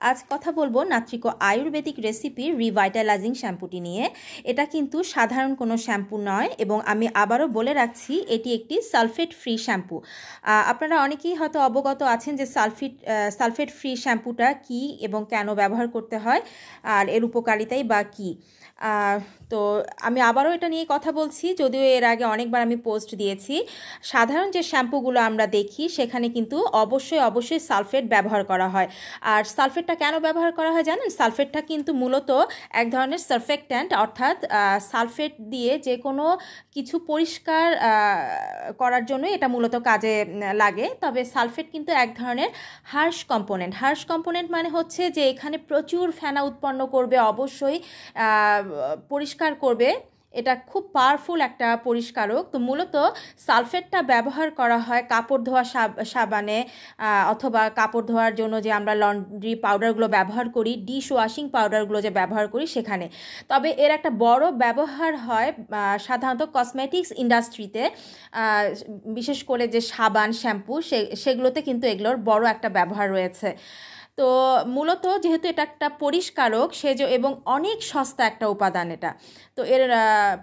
আজ কথা বলবো নাত্রিকো আয়ুর্বেদিক রেসিপির রিভাইটালাইজিং শ্যাম্পুটি নিয়ে। এটা কিন্তু সাধারণ কোনো শ্যাম্পু নয় এবং আমি আবারও বলে রাখছি এটি একটি সালফেট ফ্রি শ্যাম্পু। আপনারা অনেকেই হয়তো অবগত আছেন যে সালফেট ফ্রি শ্যাম্পুটা কি এবং কেন ব্যবহার করতে হয় আর এর উপকারিতাই বা কী। তো আমি আবারও এটা নিয়ে কথা বলছি, যদিও এর আগে অনেকবার আমি পোস্ট দিয়েছি। সাধারণ যে শ্যাম্পুগুলো আমরা দেখি সেখানে কিন্তু অবশ্যই সালফেট ব্যবহার করা হয়। আর সালফেটটা কেন ব্যবহার করা হয় জানেন? সালফেটটা কিন্তু মূলত এক ধরনের সারফেক্ট্যান্ট, অর্থাৎ সালফেট দিয়ে যে কোনো কিছু পরিষ্কার করার জন্য এটা মূলত কাজে লাগে। তবে সালফেট কিন্তু এক ধরনের হার্শ কম্পোনেন্ট মানে হচ্ছে যে এখানে প্রচুর ফেনা উৎপন্ন করবে, অবশ্যই পরিষ্কার করবে। এটা খুব পাওয়ারফুল একটা পরিষ্কারক। তো মূলত সালফেটটা ব্যবহার করা হয় কাপড় ধোয়া সাবানে, অথবা কাপড় ধোয়ার জন্য যে আমরা লন্ড্রি পাউডারগুলো ব্যবহার করি, ডিশ ওয়াশিং পাউডারগুলো যে ব্যবহার করি সেখানে। তবে এর একটা বড় ব্যবহার হয় সাধারণত কসমেটিক্স ইন্ডাস্ট্রিতে, বিশেষ করে যে সাবান, শ্যাম্পু সেগুলোতে কিন্তু এগুলোর বড় একটা ব্যবহার রয়েছে। তো মূলত যেহেতু এটা একটা পরিষ্কারক এবং অনেক সস্তা একটা উপাদান এটা, তো এর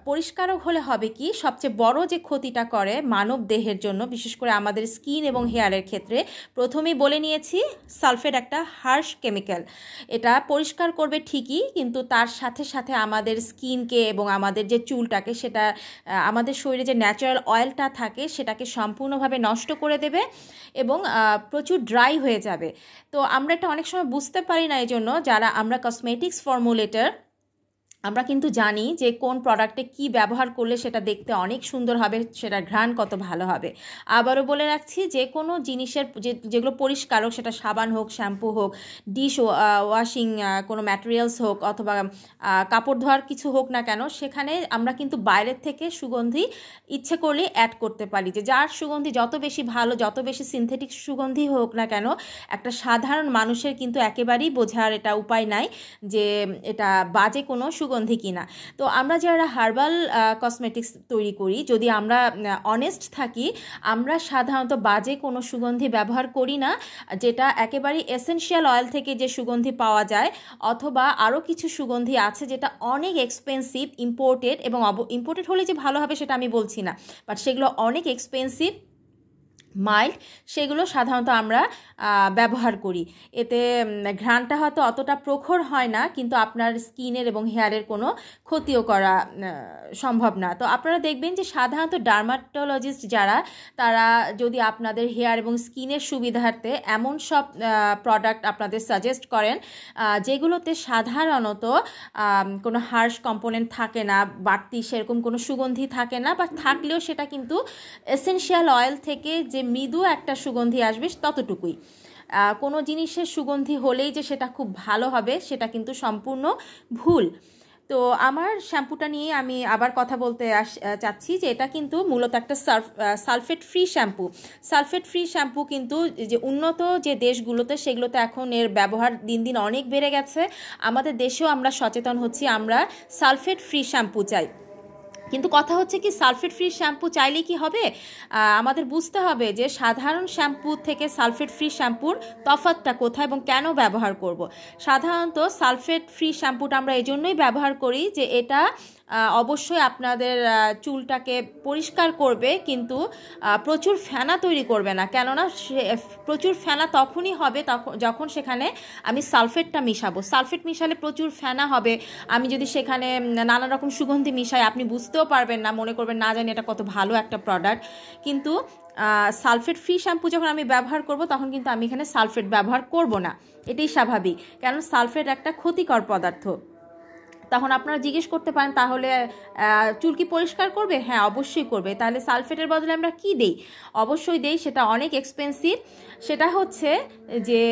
পরিষ্কারক হলে হবে কি, সবচেয়ে বড় যে ক্ষতিটা করে মানব দেহের জন্য, বিশেষ করে আমাদের স্কিন এবং হেয়ারের ক্ষেত্রে, প্রথমেই বলে নিয়েছি সালফেট একটা হার্শ কেমিক্যাল। এটা পরিষ্কার করবে ঠিকই, কিন্তু তার সাথে সাথে আমাদের স্কিনকে এবং আমাদের যে চুলটাকে, সেটা আমাদের শরীরে যে ন্যাচারাল অয়েলটা থাকে সেটাকে সম্পূর্ণভাবে নষ্ট করে দেবে এবং প্রচুর ড্রাই হয়ে যাবে। তো আমরা এটা অনেক সময় বুঝতে পারি না, এই জন্য যারা আমরা কসমেটিক্স ফর্মুলেটর, আমরা কিন্তু জানি যে কোন প্রোডাক্টে কি ব্যবহার করলে সেটা দেখতে অনেক সুন্দর হবে, সেটার ঘ্রাণ কত ভালো হবে। আবারও বলে রাখছি, যে কোনো জিনিসের যেগুলো পরিষ্কারক, সেটা সাবান হোক, শ্যাম্পু হোক, ডিশ ওয়াশিং কোনো ম্যাটেরিয়ালস হোক, অথবা কাপড় ধোয়ার কিছু হোক না কেন, সেখানে আমরা কিন্তু বাইরের থেকে সুগন্ধি ইচ্ছে করলে অ্যাড করতে পারি। যে যার সুগন্ধি যত বেশি ভালো, যত বেশি সিনথেটিক সুগন্ধি হোক না কেন, একটা সাধারণ মানুষের কিন্তু একেবারেই বোঝার এটা উপায় নাই যে এটা বাজে কোনো সুগন্ধি কিনা। তো আমরা যারা হার্বাল কসমেটিক্স তৈরি করি, যদি আমরা অনেস্ট থাকি, আমরা সাধারণত বাজে কোনো সুগন্ধি ব্যবহার করি না। যেটা একেবারেই এসেনশিয়াল অয়েল থেকে যে সুগন্ধি পাওয়া যায়, অথবা আরও কিছু সুগন্ধি আছে যেটা অনেক এক্সপেন্সিভ, ইম্পোর্টেড, এবং ইম্পোর্টেড হলে যে ভালো হবে সেটা আমি বলছি না, বাট সেগুলো অনেক এক্সপেন্সিভ, মাইল্ড, সেগুলো সাধারণত আমরা ব্যবহার করি। এতে ঘ্রাণটা হয়তো অতটা প্রখর হয় না, কিন্তু আপনার স্কিনের এবং হেয়ারের কোনো ক্ষতিও করা সম্ভব না। তো আপনারা দেখবেন যে সাধারণত ডার্মাটোলজিস্ট যারা, তারা যদি আপনাদের হেয়ার এবং স্কিনের সুবিধার্থে এমন সব প্রোডাক্ট আপনাদের সাজেস্ট করেন যেগুলোতে সাধারণত কোনো হার্শ কম্পোনেন্ট থাকে না, বাড়তি সেরকম কোনো সুগন্ধি থাকে না, বা থাকলেও সেটা কিন্তু এসেনশিয়াল অয়েল থেকে যে মৃদু একটা সুগন্ধি আসবে ততটুকুই। কোনো জিনিসের সুগন্ধি হলেই যে সেটা খুব ভালো হবে সেটা কিন্তু সম্পূর্ণ ভুল। তো আমার শ্যাম্পুটা নিয়ে আমি আবার কথা বলতে চাচ্ছি যে এটা কিন্তু মূলত একটা sulphate free shampoo. Sulphate free shampoo কিন্তু যে উন্নত যে দেশগুলোতে, সেগুলোতে এখন এর ব্যবহার দিন দিন অনেক বেড়ে গেছে। আমাদের দেশেও আমরা সচেতন হচ্ছি, আমরা সালফেট ফ্রি শ্যাম্পু চাই। কিন্তু কথা হচ্ছে কি, সালফেট ফ্রি শ্যাম্পু চাইলে কি হবে? আমাদের বুঝতে হবে যে সাধারণ শ্যাম্পু থেকে সালফেট ফ্রি শ্যাম্পুর তফাৎটা কোথায় এবং কেন ব্যবহার করব। সাধারণত সালফেট ফ্রি শ্যাম্পুটা আমরা এই জন্যই ব্যবহার করি যে এটা অবশ্যই আপনাদের চুলটাকে পরিষ্কার করবে, কিন্তু প্রচুর ফেনা তৈরি করবে না। কেননা প্রচুর ফেনা তখনই হবে যখন সেখানে আমি সালফেটটা মিশাবো। সালফেট মিশালে প্রচুর ফেনা হবে। আমি যদি সেখানে নানা রকম সুগন্ধি মিশাই, আপনি বুঝতেও পারবেন না, মনে করবেন না জানি এটা কত ভালো একটা প্রোডাক্ট। কিন্তু সালফেট ফ্রি শ্যাম্পু যখন আমি ব্যবহার করব, তখন কিন্তু আমি এখানে সালফেট ব্যবহার করব না, এটাই স্বাভাবিক। কারণ সালফেট একটা ক্ষতিকর পদার্থ। তখন আপনারা জিজ্ঞেস করতে পারেন, তাহলে চুল কি পরিষ্কার করবে? হ্যাঁ, অবশ্যই করবে। তাহলে সালফেটের বদলে আমরা কি দেই? অবশ্যই দেই, সেটা অনেক এক্সপেন্সিভ। সেটা হচ্ছে যে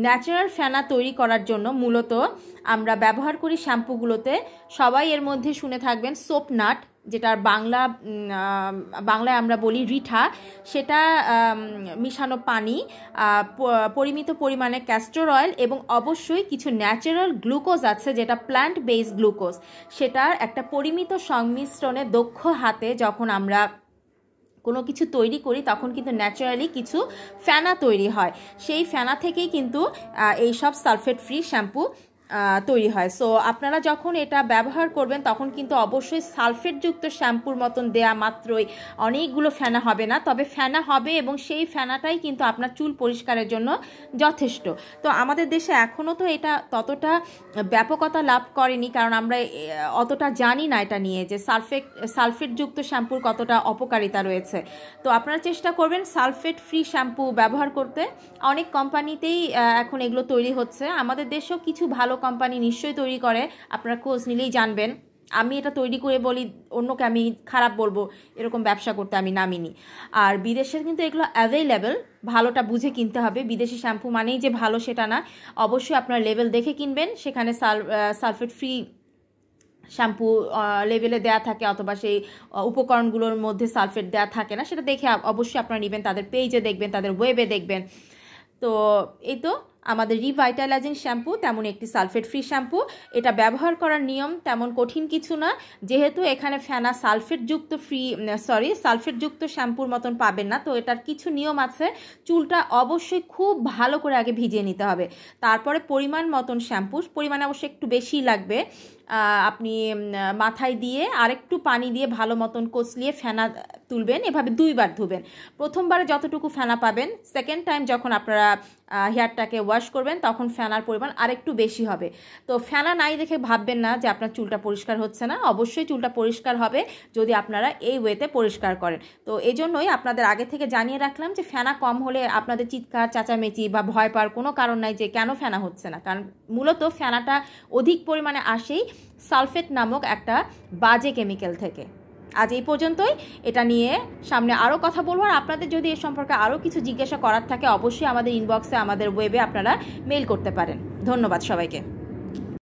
ন্যাচারাল ফেনা তৈরি করার জন্য মূলত আমরা ব্যবহার করি শ্যাম্পুগুলোতে। সবাই এর মধ্যে শুনে থাকবেন সোপ নাট, যেটার বাংলায় আমরা বলি রিঠা, সেটা মিশানো পানি, পরিমিত পরিমাণে ক্যাস্টর অয়েল, এবং অবশ্যই কিছু ন্যাচারাল গ্লুকোজ আছে যেটা প্ল্যান্ট বেসড গ্লুকোজ। সেটার একটা পরিমিত সংমিশ্রণে দক্ষ হাতে যখন আমরা কোনো কিছু তৈরি করি তখন কিন্তু ন্যাচারালি কিছু ফেনা তৈরি হয়, সেই ফেনা থেকেই কিন্তু এই সব সালফেট ফ্রি শ্যাম্পু তৈরি হয়। সো আপনারা যখন এটা ব্যবহার করবেন তখন কিন্তু অবশ্যই সালফেটযুক্ত শ্যাম্পুর মতন দেয়া মাত্রই অনেকগুলো ফেনা হবে না, তবে ফেনা হবে এবং সেই ফেনাটাই কিন্তু আপনার চুল পরিষ্কারের জন্য যথেষ্ট। তো আমাদের দেশে এখনও তো এটা ততটা ব্যাপকতা লাভ করেনি, কারণ আমরা অতটা জানি না এটা নিয়ে যে সালফেটযুক্ত শ্যাম্পুর কতটা অপকারিতা রয়েছে। তো আপনারা চেষ্টা করবেন সালফেট ফ্রি শ্যাম্পু ব্যবহার করতে। অনেক কোম্পানিতেই এখন এগুলো তৈরি হচ্ছে, আমাদের দেশেও কিছু ভালো কোম্পানি নিশ্চয়ই তৈরি করে, আপনারা খোঁজ নিলেই জানবেন। আমি এটা তৈরি করে বলি অন্যকে আমি খারাপ বলবো এরকম ব্যবসা করতে আমি নামিনি। আর বিদেশে কিন্তু এগুলো অ্যাভেলেবেল, ভালোটা বুঝে কিনতে হবে। বিদেশি শ্যাম্পু মানেই যে ভালো সেটা না, অবশ্যই আপনার লেভেল দেখে কিনবেন, সেখানে সালফেট ফ্রি শ্যাম্পু লেভেলে দেয়া থাকে অথবা সেই উপকরণগুলোর মধ্যে সালফেট দেয়া থাকে না, সেটা দেখে অবশ্যই আপনারা নেবেন, তাদের পেজে দেখবেন, তাদের ওয়েবে দেখবেন। তো এই তো আমাদের রিভাইটালাইজিং শ্যাম্পু তেমন একটি সালফেট ফ্রি শ্যাম্পু। এটা ব্যবহার করার নিয়ম তেমন কঠিন কিছু না, যেহেতু এখানে ফেনা সালফেটযুক্ত শ্যাম্পুর মতন পাবেন না, তো এটার কিছু নিয়ম আছে। চুলটা অবশ্যই খুব ভালো করে আগে ভিজিয়ে নিতে হবে, তারপরে পরিমাণ মতন শ্যাম্পু, পরিমাণ অবশ্যই একটু বেশিই লাগবে, আপনি মাথায় দিয়ে আরেকটু পানি দিয়ে ভালো মতন কষলিয়ে ফেনা তুলবেন, এভাবে 2 বার ধুবেন। প্রথমবারে যতটুকু ফেনা পাবেন, সেকেন্ড টাইম যখন আপনারা হেয়ারটাকে ওয়াশ করবেন তখন ফেনার পরিমাণ আরেকটু বেশি হবে। তো ফেনা নাই দেখে ভাববেন না যে আপনার চুলটা পরিষ্কার হচ্ছে না, অবশ্যই চুলটা পরিষ্কার হবে যদি আপনারা এই ওয়েতে পরিষ্কার করেন। তো এই জন্যই আপনাদের আগে থেকে জানিয়ে রাখলাম যে ফেনা কম হলে আপনাদের চিৎকার চেঁচামেচি বা ভয় পাওয়ার কোনো কারণ নাই যে কেন ফেনা হচ্ছে না, কারণ মূলত ফেনাটা অধিক পরিমাণে আসেই সালফেট নামক একটা বাজে কেমিক্যাল থেকে। আজ এই পর্যন্তই, এটা নিয়ে সামনে আরও কথা বলবো। আর আপনাদের যদি এ সম্পর্কে আরও কিছু জিজ্ঞাসা করার থাকে অবশ্যই আমাদের ইনবক্সে, আমাদের ওয়েবে আপনারা মেইল করতে পারেন। ধন্যবাদ সবাইকে।